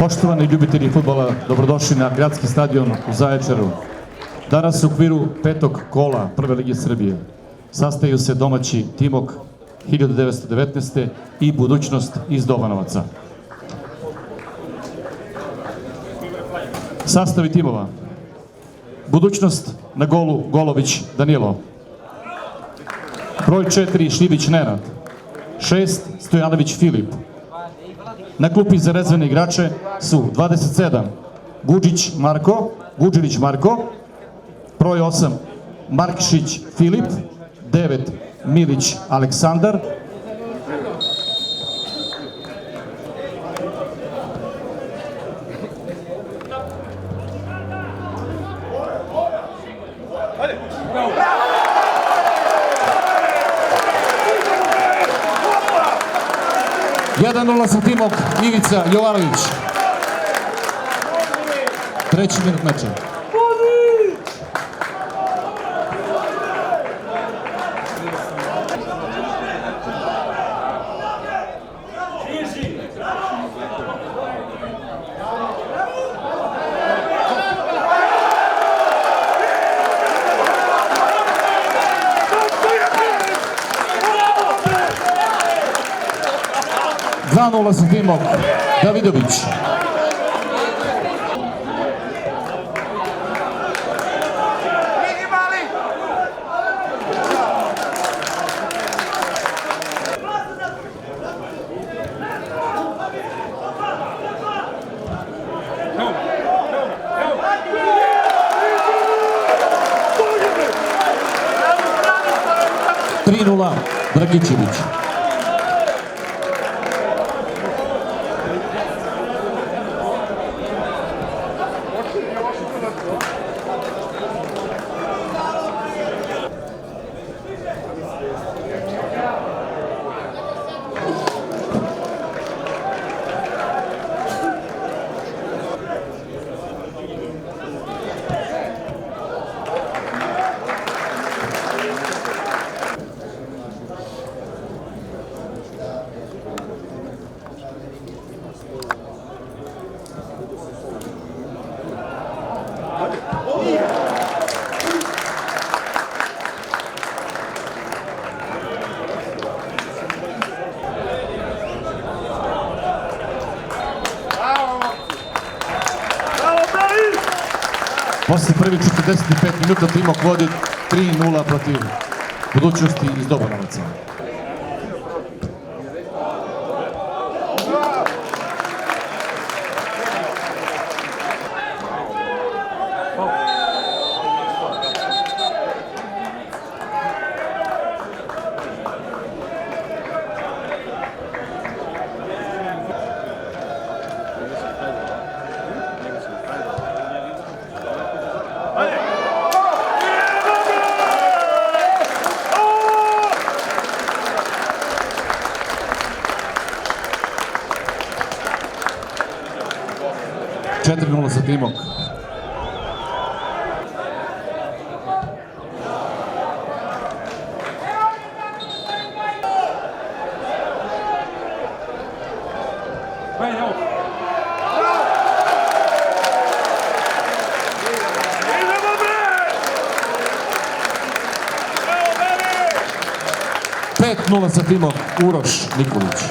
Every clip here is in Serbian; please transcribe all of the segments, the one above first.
Poštovani ljubitelji fudbala, dobrodošli na Gradski stadion u Zaječaru. Danas u okviru petog kola Prve lige Srbije sastaju se domaći Timok 1919. i Budućnost iz Dobanovaca. Sastavi timova: Budućnost na golu Golović Danilo, broj 4 Šljivić Nenad, 6 Stojanović Filip. Na klupi za rezervne igrače su 27 Guđilić Marko, broj 8 Markšić Filip, 9 Milić Aleksandar, jedan 0 sa Timok Ivica Jovanović. Treći minut meča. Dva 0 sa Timok Davidović. Tri 0 Dragičević. Posle prvi 45 minuta Timok vodi 3-0 protiv Budućnosti iz Dobanovaca. Četiri 0 za Timok. Pet 0 za Timok Uroš Nikolić.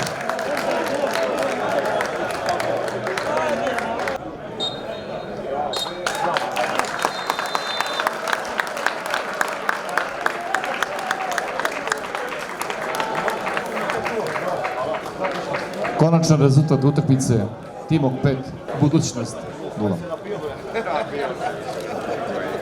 Konačan rezultat utakmice: Timok 5, Budućnost 0.